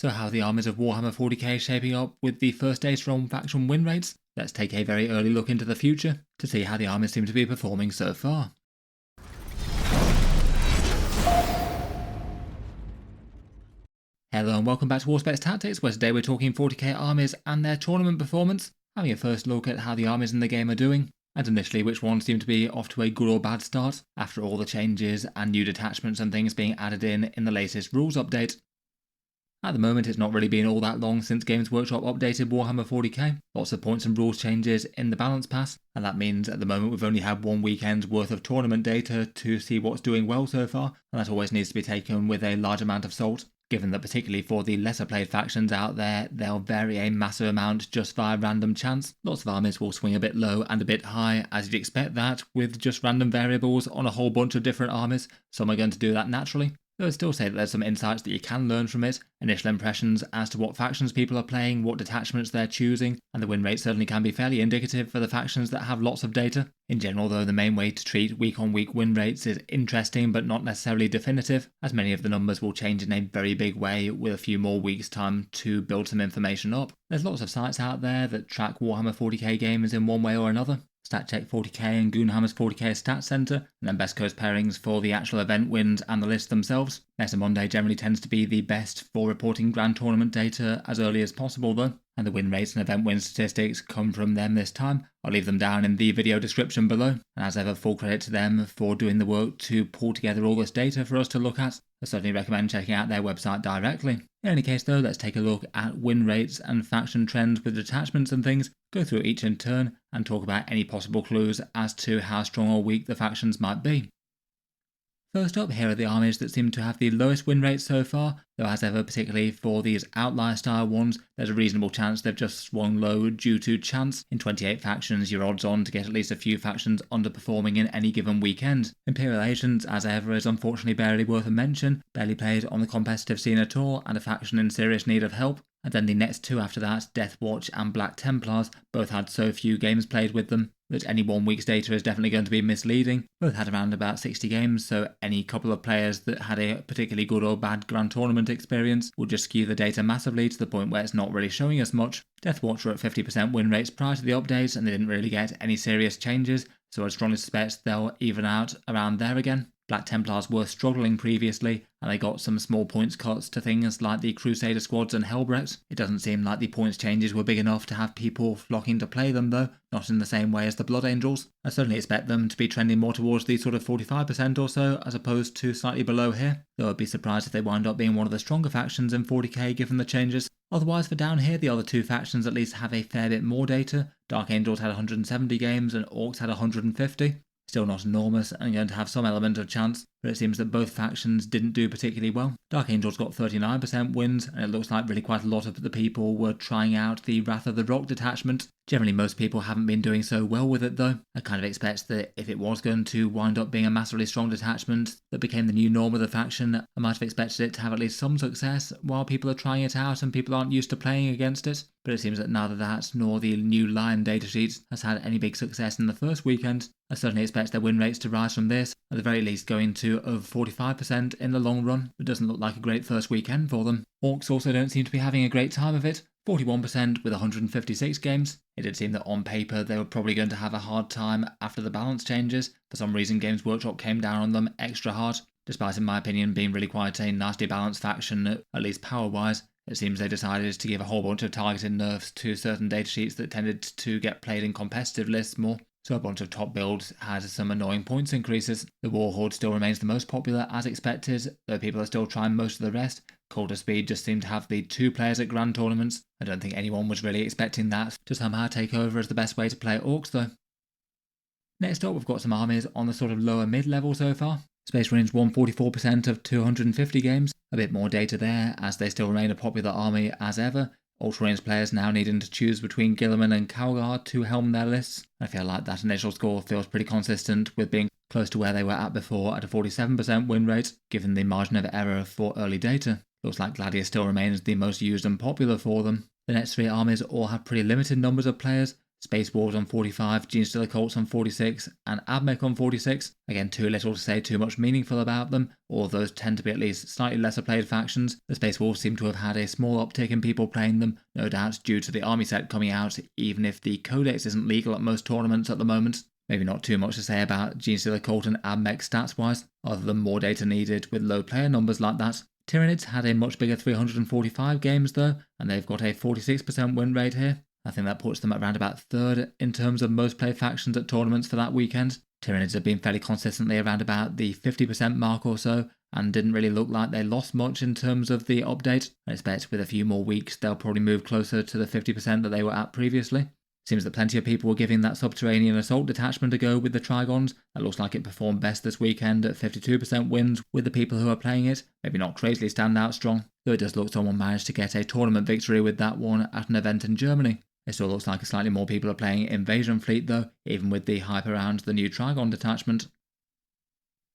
So how are the armies of Warhammer 40K shaping up with the first data on faction win rates? Let's take a very early look into the future to see how the armies seem to be performing so far. Hello and welcome back to Auspex Tactics, where today we're talking 40k armies and their tournament performance, having a first look at how the armies in the game are doing, and initially which ones seem to be off to a good or bad start after all the changes and new detachments and things being added in the latest rules update. At the moment, it's not really been all that long since Games Workshop updated Warhammer 40k. Lots of points and rules changes in the balance pass, and that means at the moment we've only had one weekend's worth of tournament data to see what's doing well so far, and that always needs to be taken with a large amount of salt, given that particularly for the lesser played factions out there, they'll vary a massive amount just via random chance. Lots of armies will swing a bit low and a bit high, as you'd expect that, with just random variables on a whole bunch of different armies. Some are going to do that naturally. Though I'd still say that there's some insights that you can learn from it, initial impressions as to what factions people are playing, what detachments they're choosing, and the win rate certainly can be fairly indicative for the factions that have lots of data. In general though, the main way to treat week-on-week win rates is interesting but not necessarily definitive, as many of the numbers will change in a very big way with a few more weeks' time to build some information up. There's lots of sites out there that track Warhammer 40k games in one way or another. StatCheck 40k and Goonhammer's 40k Stat Center, and then best coast pairings for the actual event wins and the lists themselves. Meta Monday generally tends to be the best for reporting grand tournament data as early as possible though, and the win rates and event win statistics come from them this time. I'll leave them down in the video description below, and as ever, full credit to them for doing the work to pull together all this data for us to look at. I certainly recommend checking out their website directly. In any case though, let's take a look at win rates and faction trends with detachments and things, go through each in turn, and talk about any possible clues as to how strong or weak the factions might be. First up, here are the armies that seem to have the lowest win rates so far, though as ever, particularly for these outlier style ones, there's a reasonable chance they've just swung low due to chance. In 28 factions, you're odds on to get at least a few factions underperforming in any given weekend. Imperial Agents, as ever, is unfortunately barely worth a mention, barely played on the competitive scene at all, and a faction in serious need of help. And then the next two after that, Death Watch and Black Templars, both had so few games played with them that any 1 week's data is definitely going to be misleading. Both had around about 60 games, so any couple of players that had a particularly good or bad grand tournament experience would just skew the data massively to the point where it's not really showing us much. Death Watch were at 50% win rates prior to the update, and they didn't really get any serious changes, so I strongly suspect they'll even out around there again. Black Templars were struggling previously, and they got some small points cuts to things like the Crusader squads and Hellbreks. It doesn't seem like the points changes were big enough to have people flocking to play them though, not in the same way as the Blood Angels. I certainly expect them to be trending more towards the sort of 45% or so, as opposed to slightly below here, though I'd be surprised if they wind up being one of the stronger factions in 40k given the changes. Otherwise, for down here, the other two factions at least have a fair bit more data. Dark Angels had 170 games and Orcs had 150. Still not enormous and going to have some element of chance, but it seems that both factions didn't do particularly well. Dark Angels got 39% wins, and it looks like really quite a lot of the people were trying out the Wrath of the Rock detachment. Generally most people haven't been doing so well with it though. I kind of expect that if it was going to wind up being a massively strong detachment that became the new norm of the faction, I might have expected it to have at least some success while people are trying it out and people aren't used to playing against it. But it seems that neither that nor the new Lion datasheet has had any big success in the first weekend. I certainly expect their win rates to rise from this, at the very least going to over 45% in the long run. It doesn't look like a great first weekend for them. Orcs also don't seem to be having a great time of it. 41% with 156 games. It did seem that on paper they were probably going to have a hard time after the balance changes. For some reason Games Workshop came down on them extra hard, despite in my opinion being really quite a nasty balanced faction, at least power wise. It seems they decided to give a whole bunch of targeted nerfs to certain datasheets that tended to get played in competitive lists more. So a bunch of top builds had some annoying points increases. The Warhorde still remains the most popular as expected, though people are still trying most of the rest. Call Speed just seemed to have the 2 players at grand tournaments. I don't think anyone was really expecting that to somehow take over as the best way to play Orcs though. Next up, we've got some armies on the sort of lower mid level so far. Space Marines won 44% of 250 games. A bit more data there, as they still remain a popular army as ever. Ultramarines players now needing to choose between Guilliman and Calgar to helm their lists. I feel like that initial score feels pretty consistent with being close to where they were at before at a 47% win rate, given the margin of error for early data. Looks like Gladius still remains the most used and popular for them. The next 3 armies all have pretty limited numbers of players. Space Wars on 45, Genestealer Cults on 46, and Abmech on 46. Again, too little to say too much meaningful about them. All of those tend to be at least slightly lesser played factions. The Space Wolves seem to have had a small uptick in people playing them, no doubt due to the army set coming out, even if the Codex isn't legal at most tournaments at the moment. Maybe not too much to say about Genestealer Cult and Abmech stats-wise, other than more data needed with low player numbers like that. Tyranids had a much bigger 345 games though, and they've got a 46% win rate here. I think that puts them at around about third in terms of most played factions at tournaments for that weekend. Tyranids have been fairly consistently around about the 50% mark or so, and didn't really look like they lost much in terms of the update. I expect with a few more weeks they'll probably move closer to the 50% that they were at previously. Seems that plenty of people were giving that subterranean assault detachment a go with the Trigons. That looks like it performed best this weekend at 52% wins with the people who are playing it. Maybe not crazily standout strong, though it does look someone managed to get a tournament victory with that one at an event in Germany. It still looks like slightly more people are playing Invasion Fleet though, even with the hype around the new Trigon detachment.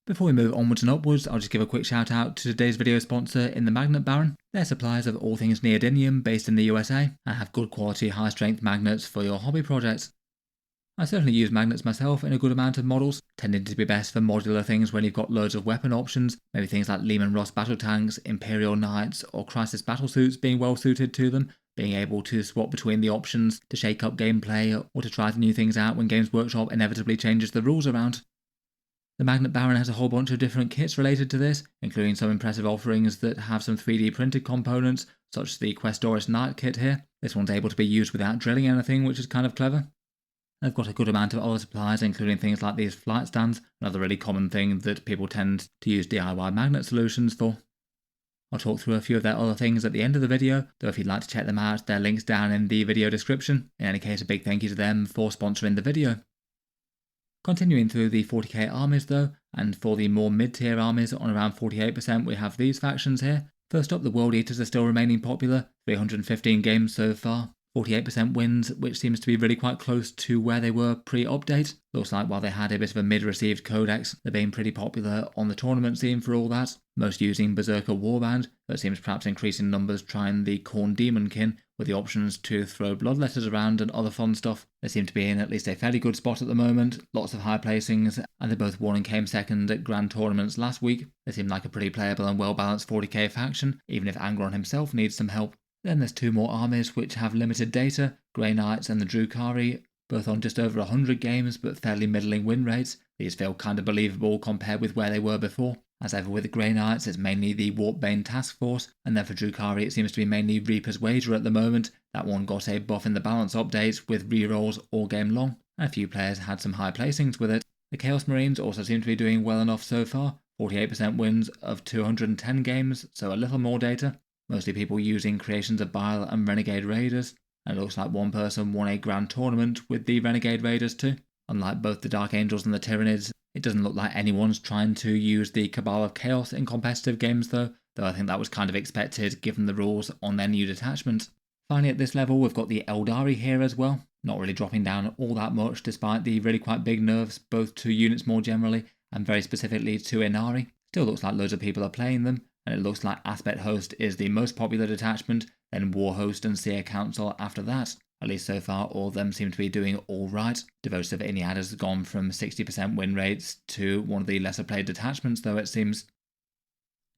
Before we move onwards and upwards, I'll just give a quick shout out to today's video sponsor in the Magnet Baron. They're suppliers of all things neodymium based in the USA and have good quality high strength magnets for your hobby projects. I certainly use magnets myself in a good amount of models, tending to be best for modular things when you've got loads of weapon options, maybe things like Lehman Russ battle tanks, Imperial Knights or Crisis battlesuits being well suited to them, being able to swap between the options to shake up gameplay or to try new things out when Games Workshop inevitably changes the rules around. The Magnet Baron has a whole bunch of different kits related to this, including some impressive offerings that have some 3D printed components, such as the Questoris Knight kit here. This one's able to be used without drilling anything, which is kind of clever. They've got a good amount of other supplies, including things like these flight stands, another really common thing that people tend to use DIY magnet solutions for. I'll talk through a few of their other things at the end of the video, though if you'd like to check them out, there are links down in the video description. In any case, a big thank you to them for sponsoring the video. Continuing through the 40k armies though, and for the more mid-tier armies on around 48% we have these factions here. First up, the World Eaters are still remaining popular, 315 games so far, 48% wins, which seems to be really quite close to where they were pre-update. Looks like while they had a bit of a mid-received codex, they're being pretty popular on the tournament scene for all that, most using Berserker Warband, but seems perhaps increasing numbers trying the Khorne Demonkin, with the options to throw bloodletters around and other fun stuff. They seem to be in at least a fairly good spot at the moment, lots of high placings, and they both won and came second at grand tournaments last week. They seem like a pretty playable and well-balanced 40k faction, even if Angron himself needs some help. Then there's two more armies which have limited data, Grey Knights and the Drukhari, both on just over 100 games but fairly middling win rates. These feel kind of believable compared with where they were before. As ever with the Grey Knights, it's mainly the Warpbane Task Force, and then for Drukhari it seems to be mainly Reaper's Wager at the moment. That one got a buff in the balance update with rerolls all game long, and a few players had some high placings with it. The Chaos Marines also seem to be doing well enough so far, 48% wins of 210 games, so a little more data. Mostly people using Creations of Bile and Renegade Raiders, and it looks like one person won a grand tournament with the Renegade Raiders too. Unlike both the Dark Angels and the Tyranids, it doesn't look like anyone's trying to use the Cabal of Chaos in competitive games though I think that was kind of expected given the rules on their new detachment. Finally at this level we've got the Eldari here as well, not really dropping down all that much despite the really quite big nerfs both to units more generally and very specifically to Inari. Still looks like loads of people are playing them, and it looks like Aspect Host is the most popular detachment, then War Host and Seer Council after that. At least so far, all of them seem to be doing alright. Devoted of Iniad has gone from 60% win rates to one of the lesser played detachments, though it seems.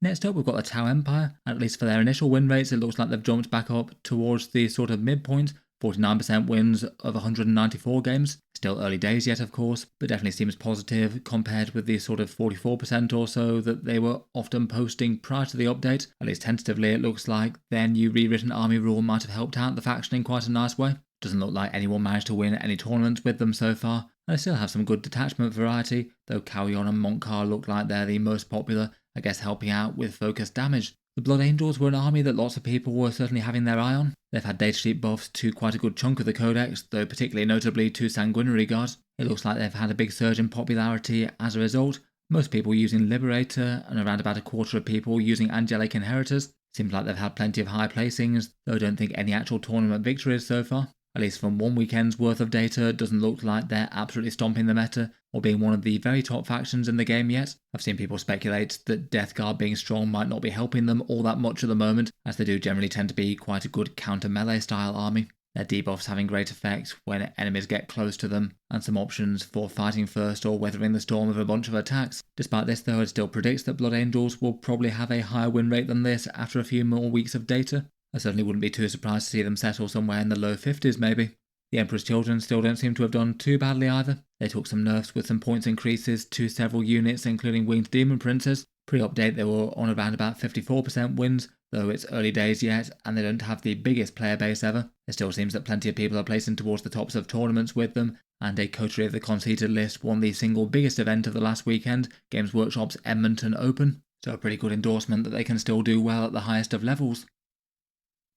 Next up, we've got the Tau Empire. At least for their initial win rates, it looks like they've jumped back up towards the sort of midpoint. 49% wins of 194 games. Still early days yet, of course, but definitely seems positive compared with the sort of 44% or so that they were often posting prior to the update. At least tentatively, it looks like their new rewritten army rule might have helped out the faction in quite a nice way. Doesn't look like anyone managed to win any tournaments with them so far, and they still have some good detachment variety, though Carrion and Montcar look like they're the most popular, I guess helping out with focused damage. The Blood Angels were an army that lots of people were certainly having their eye on. They've had data sheet buffs to quite a good chunk of the codex, though particularly notably to Sanguinary Guard. It looks like they've had a big surge in popularity as a result, most people using Liberator and around about a quarter of people using Angelic Inheritors. Seems like they've had plenty of high placings, though I don't think any actual tournament victories so far. At least from one weekend's worth of data, it doesn't look like they're absolutely stomping the meta or being one of the very top factions in the game yet. I've seen people speculate that Death Guard being strong might not be helping them all that much at the moment, as they do generally tend to be quite a good counter melee style army. their debuffs having great effect when enemies get close to them, and some options for fighting first or weathering the storm of a bunch of attacks. Despite this though, it still predicts that Blood Angels will probably have a higher win rate than this after a few more weeks of data. I certainly wouldn't be too surprised to see them settle somewhere in the low 50s maybe. The Emperor's Children still don't seem to have done too badly either. They took some nerfs with some points increases to several units including Winged Demon Princes. Pre-update they were on around about 54% wins, though it's early days yet and they don't have the biggest player base ever. It still seems that plenty of people are placing towards the tops of tournaments with them, and a coterie of the conceited list won the single biggest event of the last weekend, Games Workshop's Edmonton Open, so a pretty good endorsement that they can still do well at the highest of levels.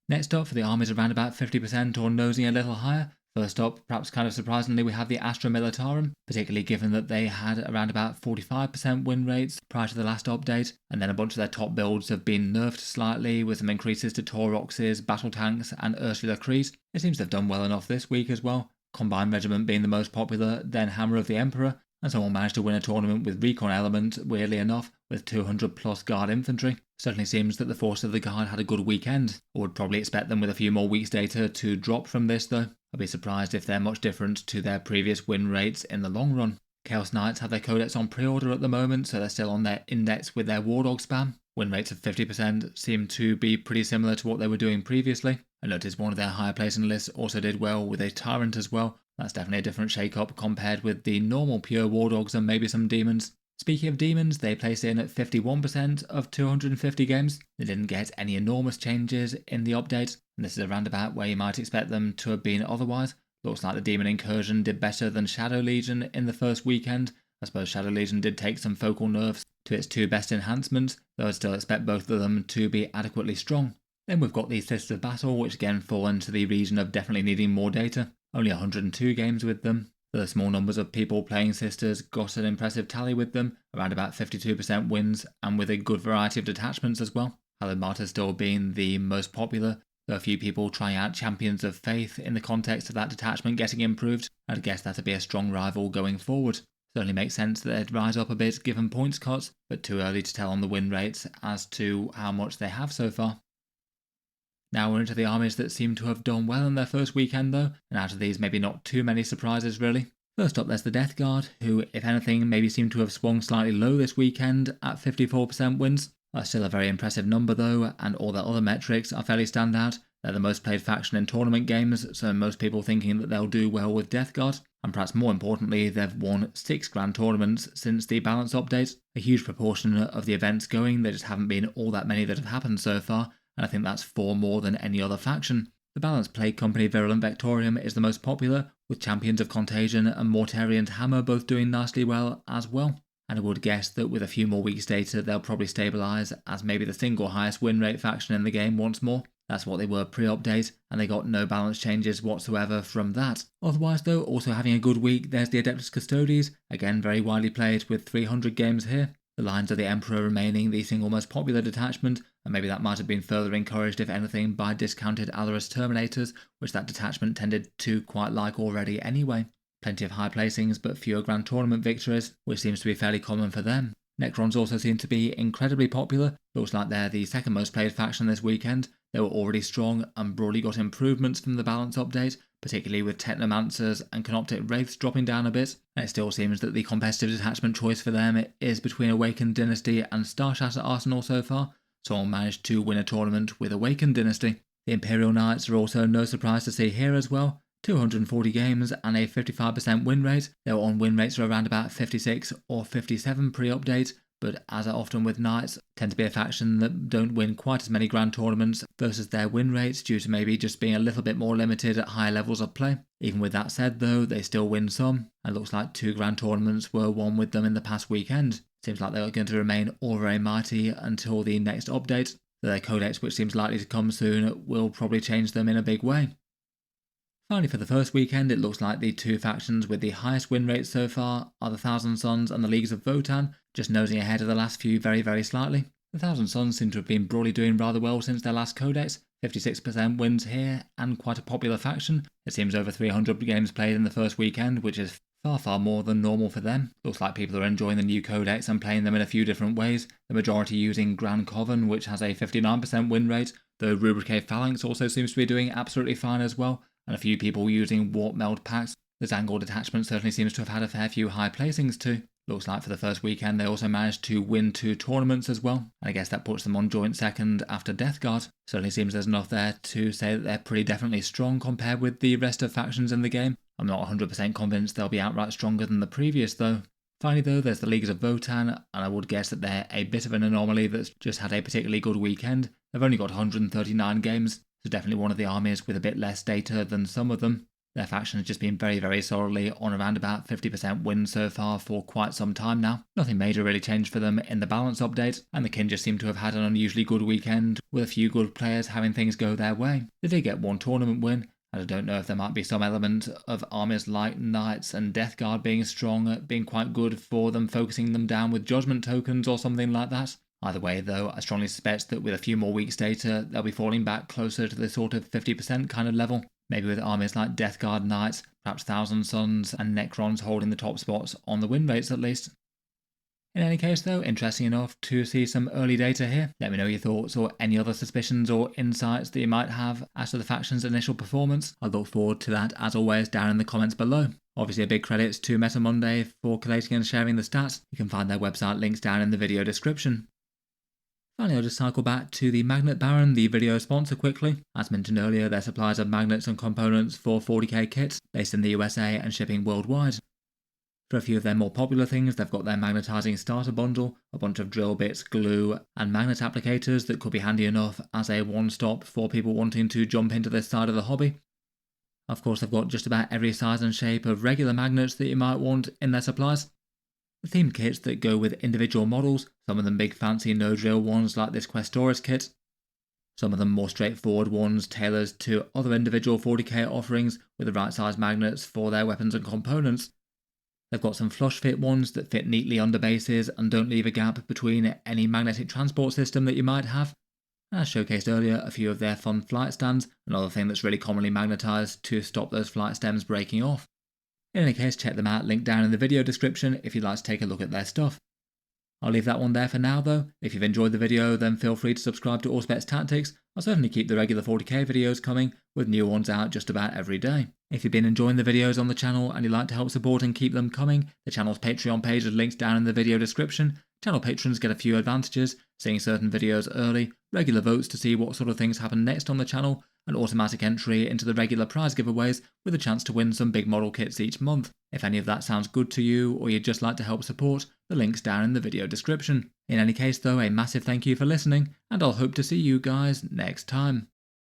Next up for the armies around about 50% or nosing a little higher. First up, perhaps kind of surprisingly, we have the Astra Militarum, particularly given that they had around about 45% win rates prior to the last update, and then a bunch of their top builds have been nerfed slightly with some increases to Tauroxes, Battle Tanks and Ursula Kreese. It seems to have done well enough this week as well, Combined Regiment being the most popular, then Hammer of the Emperor, and someone managed to win a tournament with Recon Element, weirdly enough, with 200 plus Guard Infantry. Certainly seems that the Force of the Guard had a good weekend. I would probably expect them with a few more weeks data to drop from this though. I'd be surprised if they're much different to their previous win rates in the long run. Chaos Knights have their codex on pre-order at the moment, so they're still on their index with their War Dog spam. Win rates of 50% seem to be pretty similar to what they were doing previously. I noticed one of their higher placing lists also did well with a Tyrant as well. That's definitely a different shake-up compared with the normal pure War Dogs and maybe some Demons. Speaking of Demons, they placed in at 51% of 250 games. They didn't get any enormous changes in the update, and this is a roundabout where you might expect them to have been otherwise. Looks like the Demon Incursion did better than Shadow Legion in the first weekend. I suppose Shadow Legion did take some focal nerfs to its two best enhancements, though I'd still expect both of them to be adequately strong. Then we've got the Sisters of Battle, which again fall into the region of definitely needing more data. Only 102 games with them. The small numbers of people playing Sisters got an impressive tally with them, around about 52% wins, and with a good variety of detachments as well. Hallowed Martyrs still being the most popular, though a few people trying out Champions of Faith in the context of that detachment getting improved. I'd guess that'd be a strong rival going forward. Certainly makes sense that they'd rise up a bit given points cuts, but too early to tell on the win rates as to how much they have so far. Now we're into the armies that seem to have done well in their first weekend though, and out of these maybe not too many surprises really. First up there's the Death Guard, who if anything maybe seem to have swung slightly low this weekend at 54% wins. That's still a very impressive number though, and all their other metrics are fairly standout. They're the most played faction in tournament games, so most people thinking that they'll do well with Death Guard. And perhaps more importantly, they've won 6 grand tournaments since the balance update. A huge proportion of the events going, there just haven't been all that many that have happened so far, and I think that's 4 more than any other faction. The Balanced Plague Company Virulent Vectorium is the most popular, with Champions of Contagion and Mortarian's Hammer both doing nicely well as well. And I would guess that with a few more weeks data they'll probably stabilise as maybe the single highest win rate faction in the game once more. That's what they were pre-update, and they got no balance changes whatsoever from that. Otherwise though, also having a good week, there's the Adeptus Custodes, again very widely played with 300 games here. The Lines of the Emperor remaining the single most popular detachment, and maybe that might have been further encouraged if anything by discounted Allarus Terminators, which that detachment tended to quite like already anyway. Plenty of high placings but fewer grand tournament victories, which seems to be fairly common for them. Necrons also seem to be incredibly popular. Looks like they're the second most played faction this weekend. They were already strong and broadly got improvements from the balance update, particularly with Technomancers and Canoptic Wraiths dropping down a bit, and it still seems that the competitive detachment choice for them is between Awakened Dynasty and Starshatter Arsenal so far. Someone managed to win a tournament with Awakened Dynasty. The Imperial Knights are also no surprise to see here as well. 240 games and a 55% win rate. They were on win rates of around about 56 or 57 pre-update, but as are often with Knights, tend to be a faction that don't win quite as many grand tournaments versus their win rates due to maybe just being a little bit more limited at higher levels of play. Even with that said though, they still win some, and looks like 2 grand tournaments were won with them in the past weekend. Seems like they are going to remain all very mighty until the next update. Their codex, which seems likely to come soon, will probably change them in a big way. Finally, for the first weekend, it looks like the 2 factions with the highest win rates so far are the Thousand Sons and the Leagues of Votan, just nosing ahead of the last few very, very slightly. The Thousand Sons seem to have been broadly doing rather well since their last codex, 56% wins here, and quite a popular faction. It seems over 300 games played in the first weekend, which is far more than normal for them. Looks like people are enjoying the new codex and playing them in a few different ways, the majority using Grand Coven, which has a 59% win rate, though Rubrique Phalanx also seems to be doing absolutely fine as well, and a few people using warp meld packs. The Zangor detachment certainly seems to have had a fair few high placings too. Looks like for the first weekend they also managed to win 2 tournaments as well, and I guess that puts them on joint second after Death Guard. Certainly seems there's enough there to say that they're pretty definitely strong compared with the rest of factions in the game. I'm not 100% convinced they'll be outright stronger than the previous though. Finally though, there's the Leagues of Votan, and I would guess that they're a bit of an anomaly that's just had a particularly good weekend. They've only got 139 games, so definitely one of the armies with a bit less data than some of them. Their faction has just been very, very solidly on around about 50% wins so far for quite some time now. Nothing major really changed for them in the balance update, and the kin just seem to have had an unusually good weekend, with a few good players having things go their way. They did get 1 tournament win, and I don't know if there might be some element of armies like Knights and Death Guard being strong, being quite good for them, focusing them down with judgment tokens or something like that. Either way though, I strongly suspect that with a few more weeks data, they'll be falling back closer to the sort of 50% kind of level. Maybe with armies like Death Guard Knights, perhaps Thousand Suns and Necrons holding the top spots on the win rates at least. In any case though, interesting enough to see some early data here. Let me know your thoughts or any other suspicions or insights that you might have as to the faction's initial performance. I look forward to that as always down in the comments below. Obviously a big credits to Meta Monday for collating and sharing the stats. You can find their website links down in the video description. Finally, I'll just cycle back to the Magnet Baron, the video sponsor quickly. As mentioned earlier, they're suppliers of magnets and components for 40k kits, based in the USA and shipping worldwide. For a few of their more popular things, they've got their magnetizing starter bundle, a bunch of drill bits, glue, and magnet applicators that could be handy enough as a one-stop for people wanting to jump into this side of the hobby. Of course, they've got just about every size and shape of regular magnets that you might want in their supplies. The themed kits that go with individual models, some of them big fancy no-drill ones like this Questoris kit. Some of them more straightforward ones tailored to other individual 40k offerings with the right size magnets for their weapons and components. They've got some flush fit ones that fit neatly under bases and don't leave a gap between any magnetic transport system that you might have. As showcased earlier, a few of their fun flight stands, another thing that's really commonly magnetized to stop those flight stems breaking off. In any case, check them out, link down in the video description if you'd like to take a look at their stuff. I'll leave that one there for now though. If you've enjoyed the video, then feel free to subscribe to Auspex Tactics. I'll certainly keep the regular 40k videos coming, with new ones out just about every day. If you've been enjoying the videos on the channel and you'd like to help support and keep them coming, the channel's Patreon page is linked down in the video description. Channel patrons get a few advantages, seeing certain videos early, regular votes to see what sort of things happen next on the channel, and automatic entry into the regular prize giveaways with a chance to win some big model kits each month. If any of that sounds good to you, or you'd just like to help support, the link's down in the video description. In any case though, a massive thank you for listening, and I'll hope to see you guys next time.